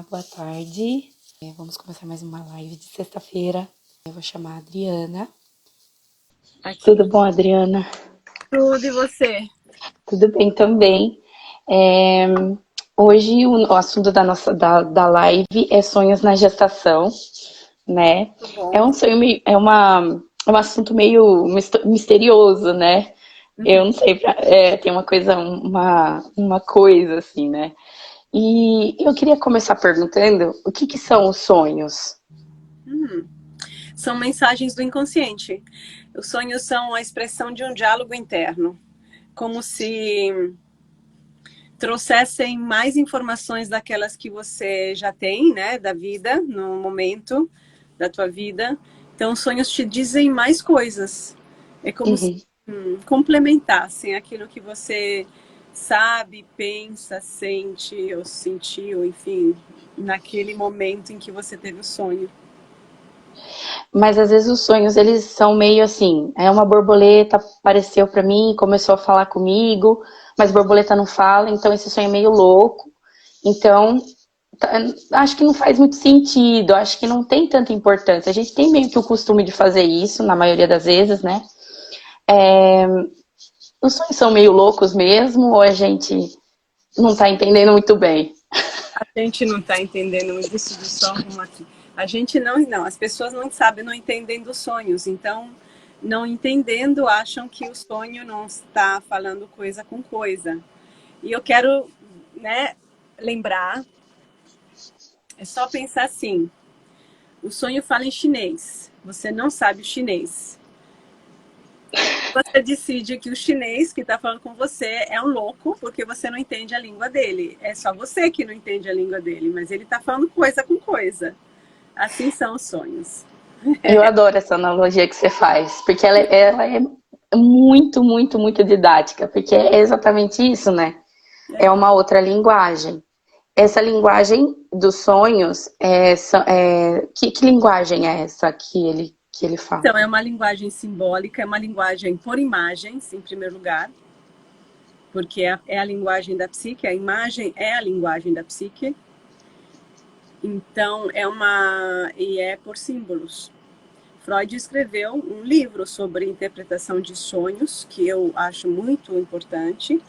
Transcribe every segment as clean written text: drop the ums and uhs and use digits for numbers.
boa tarde. Vamos começar mais uma live de sexta-feira. Eu vou chamar a Adriana. Tudo bom, Adriana? Tudo, e você? Tudo bem também. Hoje o assunto da live é sonhos na gestação, né? Tudo bom. É um sonho meio, um assunto meio misterioso, né? Eu não sei, tem uma coisa assim, né? E eu queria começar perguntando o que são os sonhos? São mensagens do inconsciente. Os sonhos são a expressão de um diálogo interno, como se trouxessem mais informações daquelas que você já tem, né, da vida, no momento da tua vida. Então, os sonhos te dizem mais coisas. É como se complementassem aquilo que você sabe, pensa, sente ou sentiu, enfim, naquele momento em que você teve o sonho. Mas às vezes os sonhos, eles são meio assim, uma borboleta apareceu pra mim, começou a falar comigo, mas borboleta não fala, então esse sonho é meio louco. Então, acho que não faz muito sentido, acho que não tem tanta importância. A gente tem meio que o costume de fazer isso, na maioria das vezes, né? Os sonhos são meio loucos mesmo, ou a gente não tá entendendo muito bem? A gente não está entendendo isso do som como aqui. A gente não, as pessoas não sabem, não entendem dos sonhos. Então, não entendendo, acham que o sonho não está falando coisa com coisa. E eu quero, né, lembrar, é só pensar assim, o sonho fala em chinês, você não sabe o chinês. Você decide que o chinês que está falando com você é um louco porque você não entende a língua dele. É só você que não entende a língua dele, mas ele está falando coisa com coisa. Assim são os sonhos. Eu adoro essa analogia que você faz, porque ela é muito, muito, muito didática, porque é exatamente isso, né? É uma outra linguagem. Essa linguagem dos sonhos, que linguagem é essa que ele fala? Então, é uma linguagem simbólica, é uma linguagem por imagens, em primeiro lugar, porque é a linguagem da psique, a imagem é a linguagem da psique. Então, e é por símbolos. Freud escreveu um livro sobre interpretação de sonhos, que eu acho muito importante,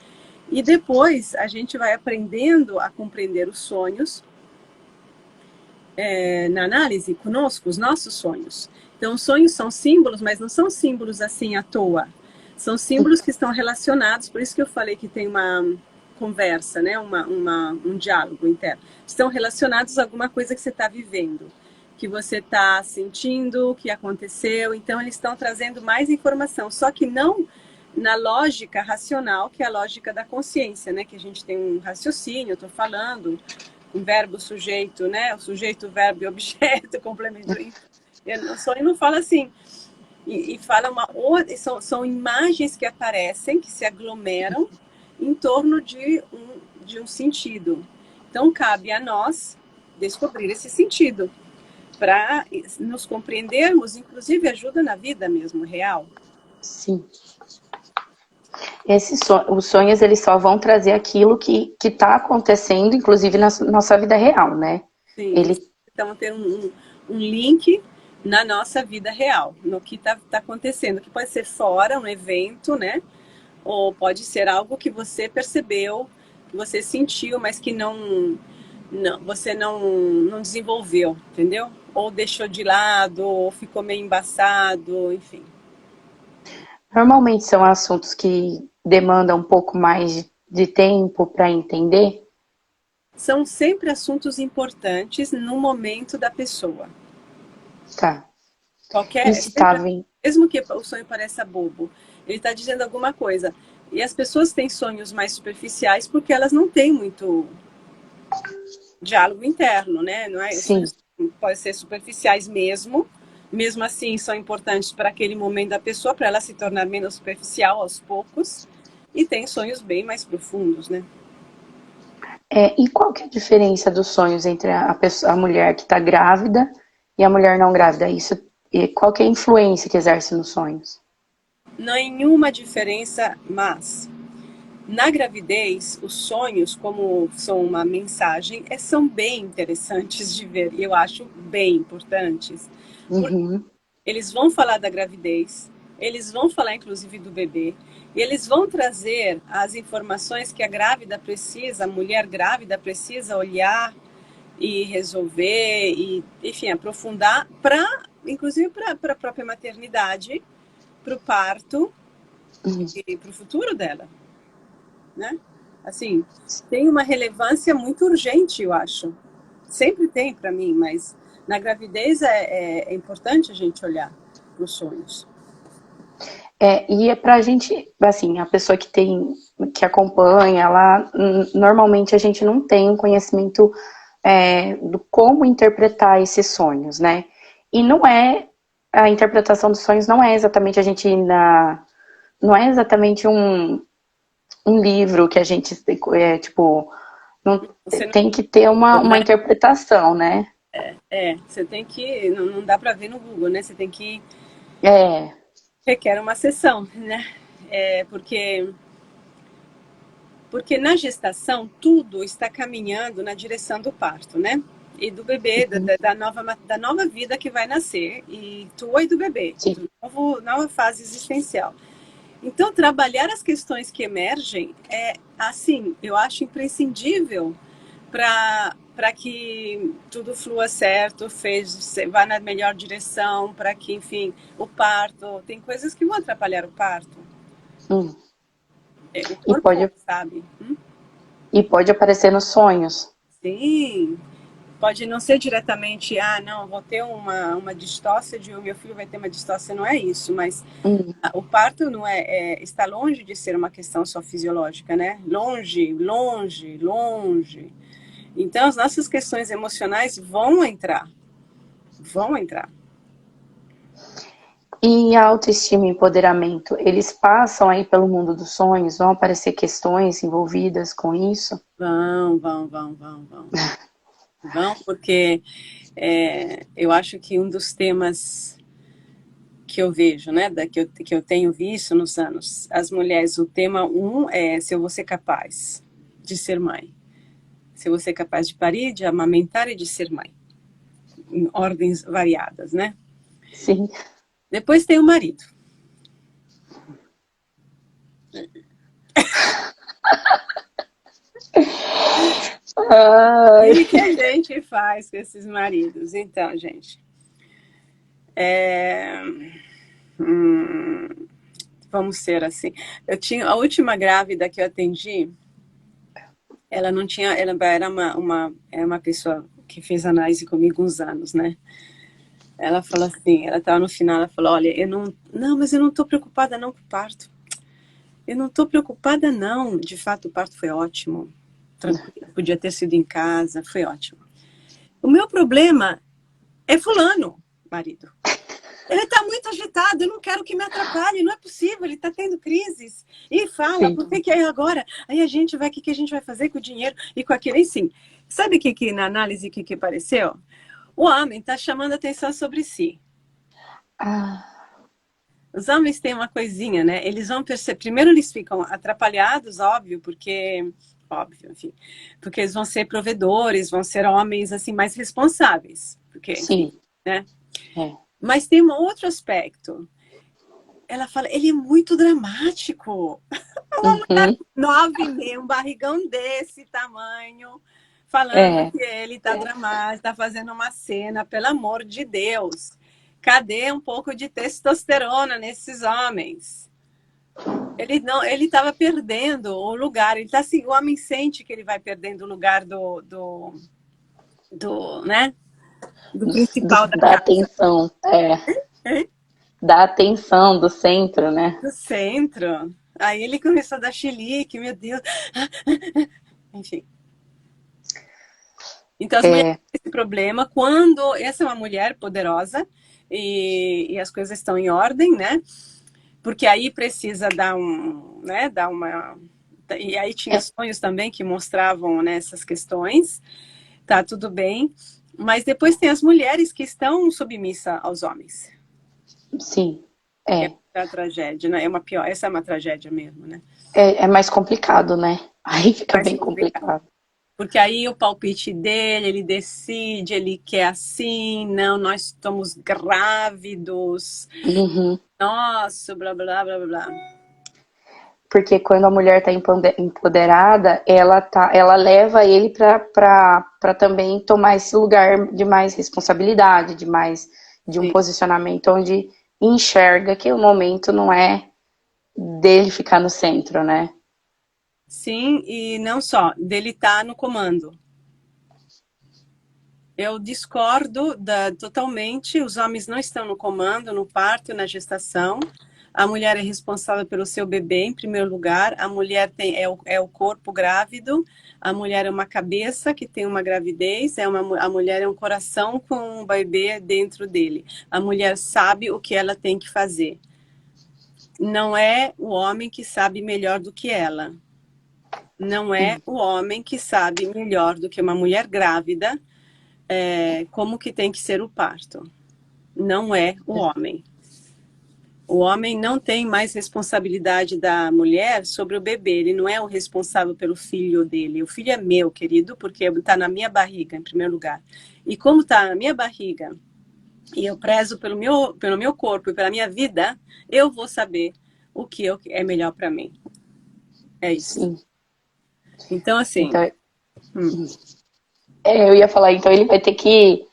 e depois a gente vai aprendendo a compreender os sonhos na análise conosco, os nossos sonhos. Então, os sonhos são símbolos, mas não são símbolos assim à toa. São símbolos que estão relacionados, por isso que eu falei que tem uma conversa, né? Um diálogo interno. Estão relacionados a alguma coisa que você está vivendo, que você está sentindo, que aconteceu. Então, eles estão trazendo mais informação, só que não na lógica racional, que é a lógica da consciência, né? Que a gente tem um raciocínio, eu estou falando, um verbo, sujeito, né? O sujeito, verbo e objeto, complemento. O sonho não fala assim. E fala são imagens que aparecem, que se aglomeram em torno de um sentido. Então, cabe a nós descobrir esse sentido para nos compreendermos, inclusive ajuda na vida mesmo, real. Sim. Os sonhos, eles só vão trazer aquilo que está acontecendo, inclusive na nossa vida real, né? Sim, eles estão tendo um link na nossa vida real, no que está acontecendo, que pode ser fora, um evento, né? Ou pode ser algo que você percebeu, que você sentiu, mas que você não desenvolveu, entendeu? Ou deixou de lado, ou ficou meio embaçado, enfim. Normalmente são assuntos que demandam um pouco mais de tempo para entender. São sempre assuntos importantes no momento da pessoa. Tá. E se Sempre, tava em... mesmo que o sonho pareça bobo, ele está dizendo alguma coisa. E as pessoas têm sonhos mais superficiais porque elas não têm muito diálogo interno, né? Não é? Os Sim. sonhos podem ser superficiais mesmo assim são importantes para aquele momento da pessoa, para ela se tornar menos superficial aos poucos. E tem sonhos bem mais profundos, né? E qual que é a diferença dos sonhos entre a mulher que está grávida e a mulher não grávida? Qual que é a influência que exerce nos sonhos? Nenhuma diferença, mas Na gravidez, os sonhos, como são uma mensagem, são bem interessantes de ver. Eu acho bem importantes. Porque Uhum. eles vão falar da gravidez, eles vão falar inclusive do bebê, e eles vão trazer as informações que a grávida precisa, a mulher grávida precisa olhar e resolver, e, enfim, aprofundar, inclusive para a própria maternidade, para o parto Uhum. e para o futuro dela, né? Assim, tem uma relevância muito urgente, eu acho. Sempre tem para mim, mas na gravidez é importante a gente olhar para os sonhos. E é pra gente, assim, a pessoa que tem, que acompanha, ela, normalmente a gente não tem um conhecimento do como interpretar esses sonhos, né? E não é, a interpretação dos sonhos não é exatamente a gente ir não é exatamente um livro que a gente, tipo, não, Você tem que ter não, uma né? interpretação, né? Você tem que, não dá para ver no Google, né? Você tem que É, requer uma sessão, né? Porque na gestação tudo está caminhando na direção do parto, né? E do bebê, da nova vida que vai nascer, e tua e do bebê, sim. nova fase existencial. Então, trabalhar as questões que emergem é, assim, eu acho imprescindível para que tudo flua certo, vá na melhor direção, para que, enfim, o parto, tem coisas que vão atrapalhar o parto. Hum. O E corpo sabe. pode aparecer nos sonhos. Sim, pode não ser diretamente, não, vou ter uma distócia, o meu filho vai ter uma distócia, não é isso, mas Hum. o parto não está longe de ser uma questão só fisiológica, né? Longe, longe, longe. Então, as nossas questões emocionais vão entrar, vão entrar. E a autoestima e empoderamento, eles passam aí pelo mundo dos sonhos? Vão aparecer questões envolvidas com isso? Vão, porque eu acho que um dos temas que eu vejo, né, que eu tenho visto nos anos, as mulheres, o tema é se eu vou ser capaz de ser mãe, se eu vou ser capaz de parir, de amamentar e de ser mãe, em ordens variadas, né? Sim. Depois tem o marido. Ai. E o que a gente faz com esses maridos? Então, gente, é... vamos ser assim. Eu tinha a última grávida que eu atendi, ela não tinha, ela era uma pessoa que fez análise comigo uns anos, né? Ela falou assim, ela estava no final, ela falou, olha, mas eu não estou preocupada não com o parto. Eu não estou preocupada não. De fato, o parto foi ótimo, tranquilo, podia ter sido em casa, foi ótimo. O meu problema é fulano, marido. Ele está muito agitado, eu não quero que me atrapalhe, não é possível, ele está tendo crises. E fala, Sim. por que é agora? Aí a gente vai, o que a gente vai fazer com o dinheiro e com aquilo? E sim, sabe o que na análise que apareceu? O homem está chamando atenção sobre si. Ah, Os homens têm uma coisinha, né? Eles vão perceber, primeiro eles ficam atrapalhados, óbvio, enfim, porque eles vão ser provedores, vão ser homens assim mais responsáveis, porque, enfim, sim. né? É. Mas tem um outro aspecto. Ela fala, ele é muito dramático. Uma mulher Uhum. 9,5, um barrigão desse tamanho, falando É. que ele tá dramático, tá fazendo uma cena, pelo amor de Deus. Cadê um pouco de testosterona nesses homens? Ele não, ele estava perdendo o lugar. Ele tá assim, o homem sente que ele vai perdendo o lugar né, do principal da Da casa. atenção. Hein? Da atenção do centro, né? Do centro. Aí ele começou a dar chilique, meu Deus. Enfim. Então, as mulheres É. têm esse problema quando essa é uma mulher poderosa e as coisas estão em ordem, né? Porque aí precisa né, dar uma... E aí tinha É. sonhos também que mostravam, né, essas questões. Tá tudo bem. Mas depois tem as mulheres que estão submissas aos homens. Sim. É, a tragédia, né? É uma pior, essa é uma tragédia mesmo, né? é mais complicado, né? Aí fica Mais bem complicado. complicado. Porque aí o palpite dele, ele decide, ele quer assim, não, nós estamos grávidos, Uhum. nossa, blá, blá, blá, blá, blá. Porque quando a mulher está empoderada, ela leva ele para também tomar esse lugar de mais responsabilidade, de um Sim. posicionamento onde enxerga que o momento não é dele ficar no centro, né? Sim, e não só, dele estar no comando. Eu discordo totalmente, os homens não estão no comando, no parto, na gestação. A mulher é responsável pelo seu bebê, em primeiro lugar. A mulher é o corpo grávido. A mulher é uma cabeça que tem uma gravidez. A mulher é um coração com um bebê dentro dele. A mulher sabe o que ela tem que fazer. Não é o homem que sabe melhor do que ela. Não é o homem que sabe melhor do que uma mulher grávida como que tem que ser o parto. Não é o homem. O homem não tem mais responsabilidade da mulher sobre o bebê. Ele não é o responsável pelo filho dele. O filho é meu, querido, porque está na minha barriga, em primeiro lugar. E como está na minha barriga, e eu prezo pelo meu corpo e pela minha vida, eu vou saber o que é melhor para mim. É isso. Sim. Então, assim, Então, hum, eu ia falar, então ele vai ter que,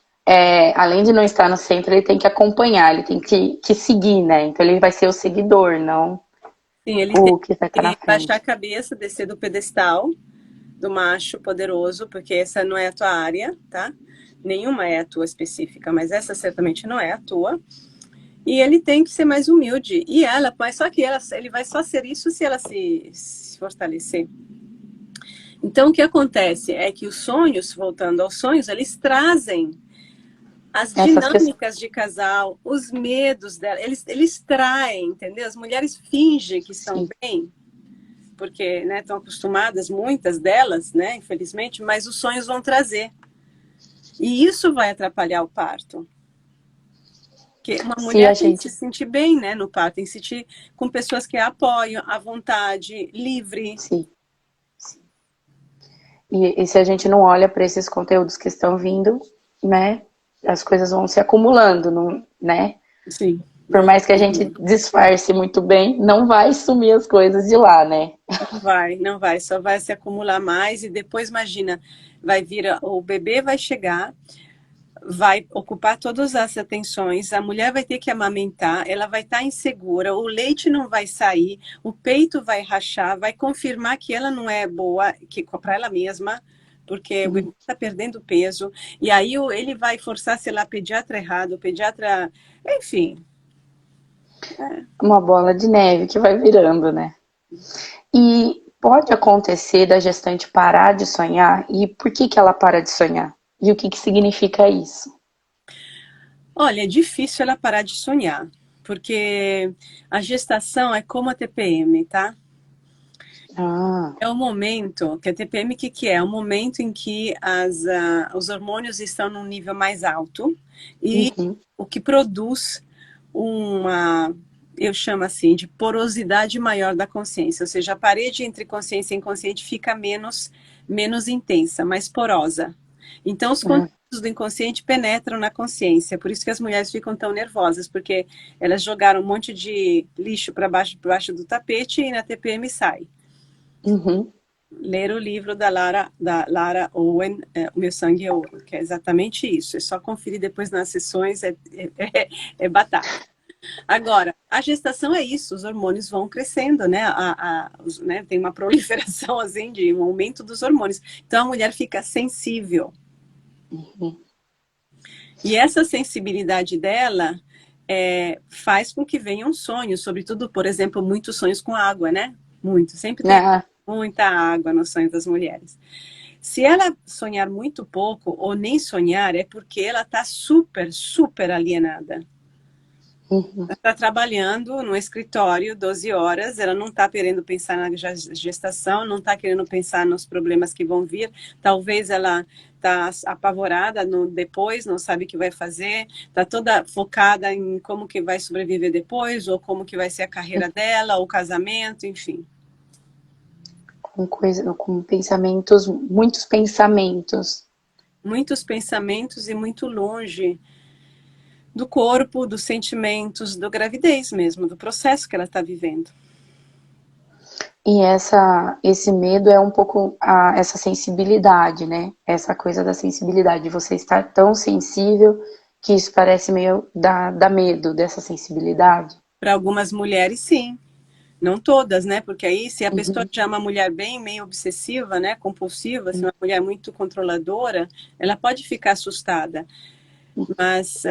além de não estar no centro, ele tem que acompanhar, ele tem que seguir, né? Então ele vai ser o seguidor, não sim, ele tem o que vai estar na que baixar a frente. cabeça, descer do pedestal do macho poderoso, porque essa não é a tua área, tá? Nenhuma é a tua específica, mas essa certamente não é a tua. E ele tem que ser mais humilde. E ela, mas só que ele vai só ser isso se ela se fortalecer. Então, o que acontece é que os sonhos, voltando aos sonhos, eles trazem as Essas questões. dinâmicas de casal, os medos dela, eles traem, entendeu? As mulheres fingem que estão Sim. bem, porque né, estão acostumadas, muitas delas, né, infelizmente, mas os sonhos vão trazer. E isso vai atrapalhar o parto. Porque uma Se mulher a tem que se gente. sentir bem, né, no parto, tem que se sentir com pessoas que a apoiam, à vontade, livre. Sim. E se a gente não olha para esses conteúdos que estão vindo, né? As coisas vão se acumulando, não, né? Sim, Por vão mais que a gente disfarce muito bem, não vai sumir as coisas de lá, né? não vai, não vai, só vai se acumular mais e depois imagina, vai vir o bebê vai chegar, vai ocupar todas as atenções, a mulher vai ter que amamentar, ela vai estar insegura, o leite não vai sair, o peito vai rachar, vai confirmar que ela não é boa, que para ela mesma, porque o bebê está perdendo peso, e aí ele vai forçar, sei lá, pediatra errado, pediatra, enfim. Uma bola de neve que vai virando, né? E pode acontecer da gestante parar de sonhar? E por que que ela para de sonhar? E o que que significa isso? Olha, é difícil ela parar de sonhar, porque a gestação é como a TPM, tá? Ah, É o momento, que a TPM, que é? É o momento em que os hormônios estão num nível mais alto e uhum, o que produz uma, eu chamo assim, de porosidade maior da consciência, ou seja, a parede entre consciência e inconsciente fica menos intensa, mais porosa. Então, os ah, conteúdos do inconsciente penetram na consciência, por isso que as mulheres ficam tão nervosas, porque elas jogaram um monte de lixo para baixo do tapete e na TPM sai. uhum. Ler o livro da Lara Owen, O Meu Sangue é Ouro, que é exatamente isso. É só conferir depois nas sessões, é batata. Agora, a gestação é isso, os hormônios vão crescendo, né? Né? Tem uma proliferação assim, de um aumento dos hormônios. Então a mulher fica sensível. E essa sensibilidade dela faz com que venham sonhos, sobretudo, por exemplo, muitos sonhos com água, né? Muito, sempre tem Ah, muita água nos sonhos das mulheres. Se ela sonhar muito pouco ou nem sonhar, é porque ela está super, super alienada. Uhum. Ela está trabalhando no escritório 12 horas, ela não está querendo pensar na gestação, não está querendo pensar nos problemas que vão vir. Talvez ela está apavorada no depois, não sabe o que vai fazer, está toda focada em como que vai sobreviver depois, ou como que vai ser a carreira dela, ou o casamento, enfim. Com pensamentos, muitos pensamentos. Muitos pensamentos e muito longe do corpo, dos sentimentos, da gravidez mesmo, do processo que ela está vivendo. E esse medo é um pouco essa sensibilidade, né? Essa coisa da sensibilidade, de você estar tão sensível que isso parece meio dá medo dessa sensibilidade. Para algumas mulheres, sim. Não todas, né? Porque aí, se a pessoa Uhum. já é uma mulher bem meio obsessiva, né? Compulsiva, se é uma mulher muito controladora, ela pode ficar assustada. Mas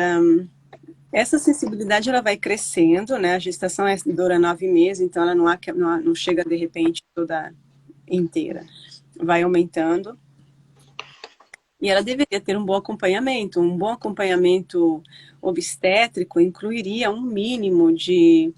essa sensibilidade ela vai crescendo, né? A gestação dura 9 meses, então ela não chega de repente toda inteira. Vai aumentando. E ela deveria ter um bom acompanhamento. Um bom acompanhamento obstétrico incluiria um mínimo de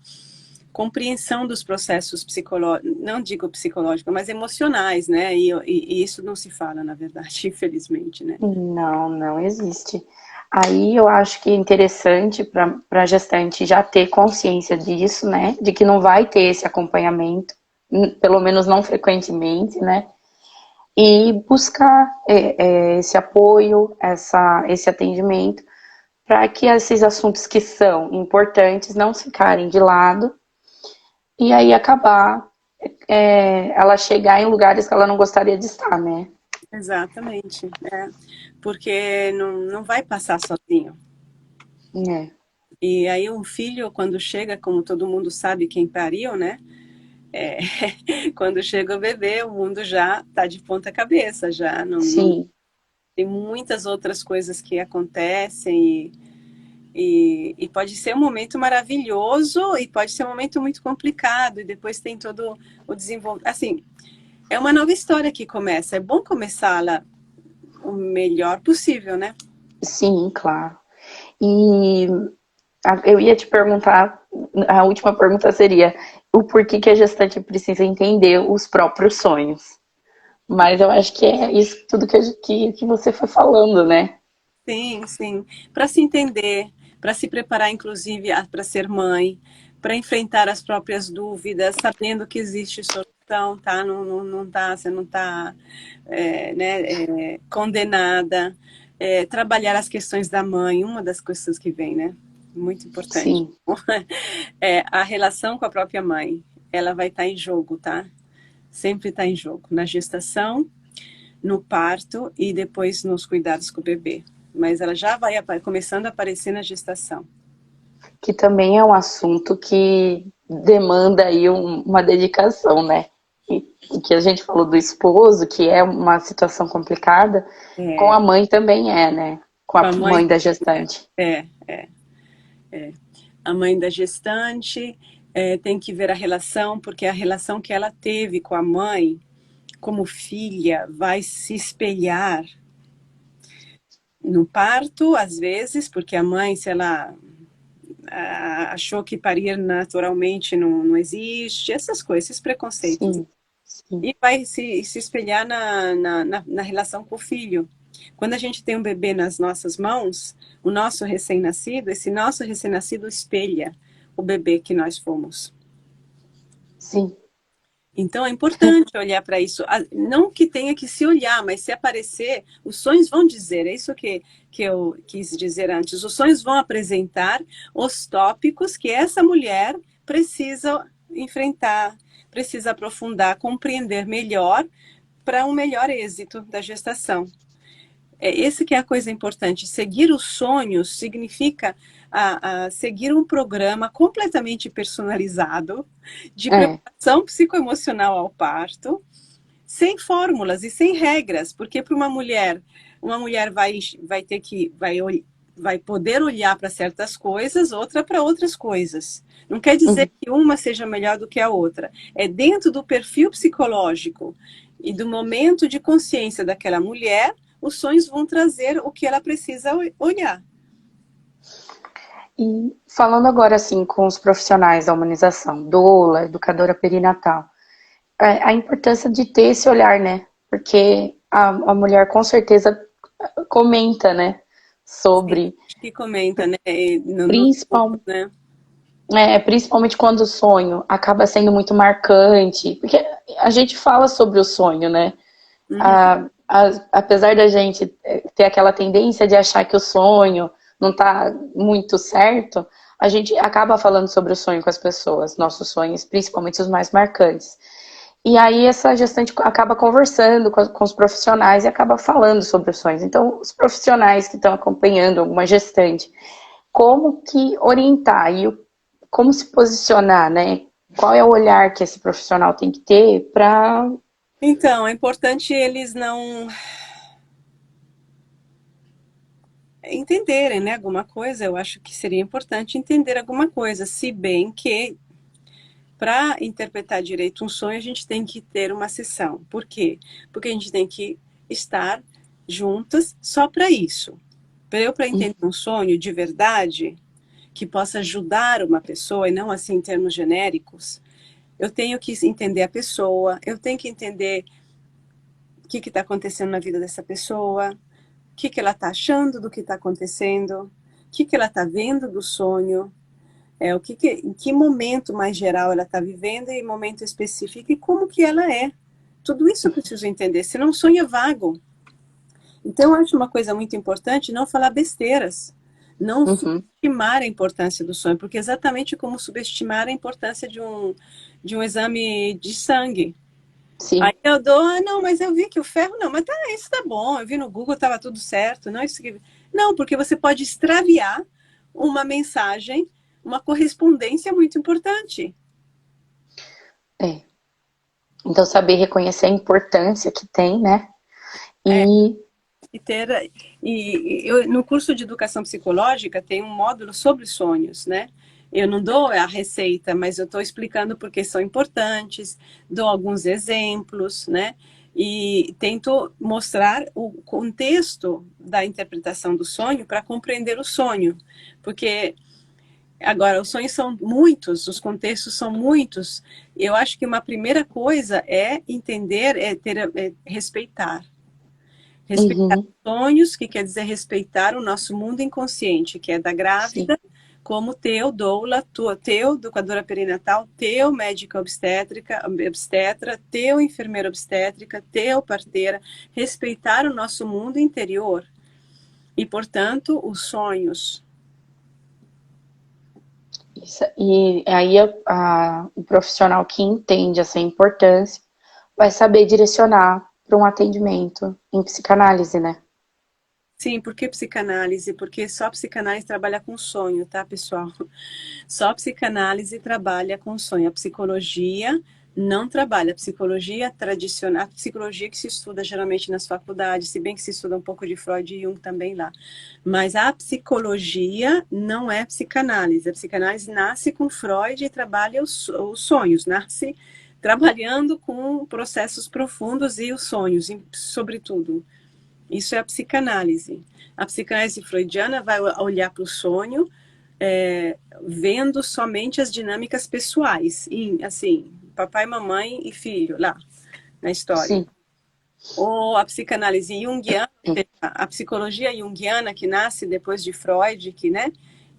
compreensão dos processos psicológicos, não digo psicológicos, mas emocionais, né? E isso não se fala, na verdade, infelizmente, né? Não, não existe. Aí eu acho que é interessante para a gestante já ter consciência disso, né? De que não vai ter esse acompanhamento, pelo menos não frequentemente, né? E buscar esse apoio, esse atendimento, para que esses assuntos que são importantes não ficarem de lado e aí acabar ela chegar em lugares que ela não gostaria de estar, né? Exatamente, porque não vai passar sozinho. É. E aí um filho, quando chega, como todo mundo sabe quem pariu, né? É, quando chega o bebê, o mundo já está de ponta cabeça, já não Sim, tem muitas outras coisas que acontecem e pode ser um momento maravilhoso e pode ser um momento muito complicado e depois tem todo o desenvolvimento. Assim, é uma nova história que começa. É bom começá-la o melhor possível, né? sim, claro. E eu ia te perguntar, a última pergunta seria o porquê que a gestante precisa entender os próprios sonhos. Mas eu acho que é isso tudo que você foi falando, né? Sim, sim. Para se entender, para se preparar, inclusive, para ser mãe, para enfrentar as próprias dúvidas, sabendo que existe solução, tá? Não tá, você não está condenada. Trabalhar as questões da mãe, uma das questões que vem, né? Muito importante. Sim, A relação com a própria mãe, ela vai estar em jogo, tá? Sempre está em jogo. Na gestação, no parto e depois nos cuidados com o bebê. Mas ela já vai começando a aparecer na gestação. que também é um assunto que demanda aí uma dedicação, né? Que a gente falou do esposo, que é uma situação complicada, com É, a mãe também é, né? Com com a a mãe, mãe da gestante. é, a mãe da gestante tem que ver a relação, porque a relação que ela teve com a mãe, como filha, vai se espelhar no parto, às vezes, porque a mãe, se ela achou que parir naturalmente não existe, essas coisas, esses preconceitos. Sim, sim. E vai se espelhar na relação com o filho. Quando a gente tem um bebê nas nossas mãos, o nosso recém-nascido, esse nosso recém-nascido espelha o bebê que nós fomos. Sim. Então é importante olhar para isso. Não que tenha que se olhar, mas se aparecer, os sonhos vão dizer. É isso que eu quis dizer antes. Os sonhos vão apresentar os tópicos que essa mulher precisa enfrentar, precisa aprofundar, compreender melhor para um melhor êxito da gestação. Esse que é a coisa importante. Seguir os sonhos significa seguir um programa completamente personalizado de É. preparação psicoemocional ao parto, sem fórmulas e sem regras, porque para uma mulher vai ter que vai poder olhar para certas coisas, outra para outras coisas. Não quer dizer Uhum. que uma seja melhor do que a outra. É dentro do perfil psicológico e do momento de consciência daquela mulher, os sonhos vão trazer o que ela precisa olhar. E falando agora assim com os profissionais da humanização, doula, educadora perinatal, a importância de ter esse olhar, né? Porque a mulher com certeza comenta, né? Sim, Sobre, acho que comenta, né? No grupo, principal, né? principalmente quando o sonho acaba sendo muito marcante, porque a gente fala sobre o sonho, né? Uhum. Apesar da gente ter aquela tendência de achar que o sonho não está muito certo, a gente acaba falando sobre o sonho com as pessoas, nossos sonhos, principalmente os mais marcantes. E aí essa gestante acaba conversando com os profissionais e acaba falando sobre os sonhos. Então, os profissionais que estão acompanhando alguma gestante, como que orientar e como se posicionar, né? Qual é o olhar que esse profissional tem que ter para... Então, é importante eles não entenderem, né, alguma coisa. Eu acho que seria importante entender alguma coisa, se bem que para interpretar direito um sonho, a gente tem que ter uma sessão. Por quê? Porque a gente tem que estar juntas só para isso. Para entender um sonho de verdade, que possa ajudar uma pessoa, e não assim em termos genéricos, eu tenho que entender a pessoa, eu tenho que entender o que está acontecendo na vida dessa pessoa, o que ela está achando do que está acontecendo, o que ela está vendo do sonho, em que momento mais geral ela está vivendo e momento específico e como que ela é. Tudo isso eu preciso entender, senão o sonho é vago. Então eu acho uma coisa muito importante não falar besteiras, não Uhum, subestimar a importância do sonho, porque exatamente como subestimar a importância de um exame de sangue. Aí sim. eu dou, ah, não, mas eu vi que o ferro, não, mas tá, isso tá bom, eu vi no Google, tava tudo certo, não, isso que... Não, porque você pode extraviar uma mensagem, uma correspondência muito importante. É. Então, saber reconhecer a importância que tem, né? É, E. e ter, no curso de educação psicológica tem um módulo sobre sonhos, né? Eu não dou a receita, mas eu estou explicando porque são importantes, dou alguns exemplos, né? E tento mostrar o contexto da interpretação do sonho para compreender o sonho, porque agora os sonhos são muitos, os contextos são muitos. Eu acho que uma primeira coisa é entender, respeitar. Respeitar Uhum, sonhos, que quer dizer respeitar o nosso mundo inconsciente, que é da sim. grávida, como teu doula, teu educadora perinatal, teu médica obstetra, teu enfermeira obstétrica, teu parteira, respeitar o nosso mundo interior e, portanto, os sonhos. E aí o profissional que entende essa importância vai saber direcionar para um atendimento em psicanálise, né? Sim, por que psicanálise? Porque só psicanálise trabalha com sonho, tá, pessoal? Só psicanálise trabalha com sonho. A psicologia não trabalha. A psicologia tradicional, a psicologia que se estuda geralmente nas faculdades, se bem que se estuda um pouco de Freud e Jung também lá. Mas a psicologia não é psicanálise. A psicanálise nasce com Freud e trabalha os sonhos, nasce trabalhando com processos profundos e os sonhos, sobretudo. Isso é a psicanálise. A psicanálise freudiana vai olhar para o sonho, vendo somente as dinâmicas pessoais, assim, papai, mamãe e filho, lá na história. Sim. Ou a psicanálise junguiana, a psicologia junguiana que nasce depois de Freud, que, né,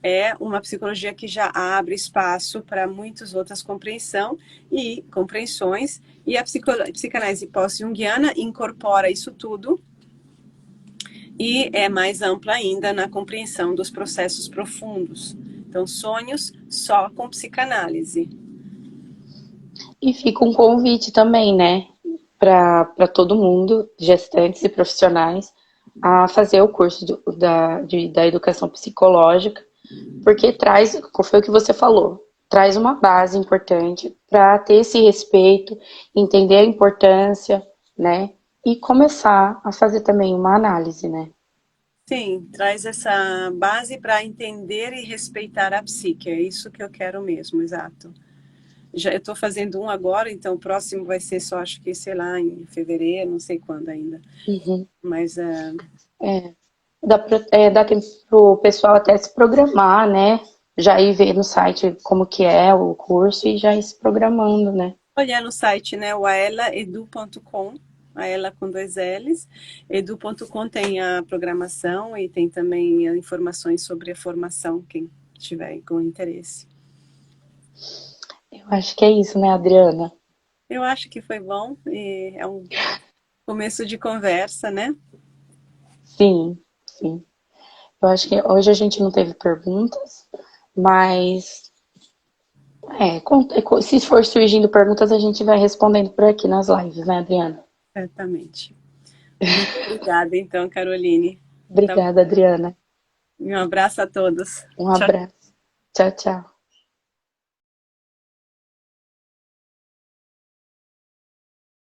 é uma psicologia que já abre espaço para muitas outras compreensões, e a psicanálise pós-junguiana incorpora isso tudo e é mais ampla ainda na compreensão dos processos profundos. Então, sonhos só com psicanálise. E fica um convite também, né? Para todo mundo, gestantes e profissionais, a fazer o curso da educação psicológica, porque traz, foi o que você falou, traz uma base importante para ter esse respeito, entender a importância, né? E começar a fazer também uma análise, né? Sim, traz essa base para entender e respeitar a psique. É isso que eu quero mesmo, exato. Já eu estou fazendo um agora, então o próximo vai ser só, acho que, sei lá, em fevereiro, não sei quando ainda. Uhum. Mas É. dá tempo pro pessoal até se programar, né? Já ir ver no site como que é o curso e já ir se programando, né? Olhar no site, né, o aelaedu.com, Aela com dois L's, edu.com tem a programação e tem também informações sobre a formação, quem tiver com interesse. Eu acho que é isso, né, Adriana? Eu acho que foi bom e é um começo de conversa, né? Sim, sim. Eu acho que hoje a gente não teve perguntas, mas se for surgindo perguntas, a gente vai respondendo por aqui nas lives, né, Adriana? Certamente. Muito obrigada, então, Caroline. Tá bom? Obrigada, Adriana. Um abraço a todos. Um Tchau. abraço. Tchau, tchau.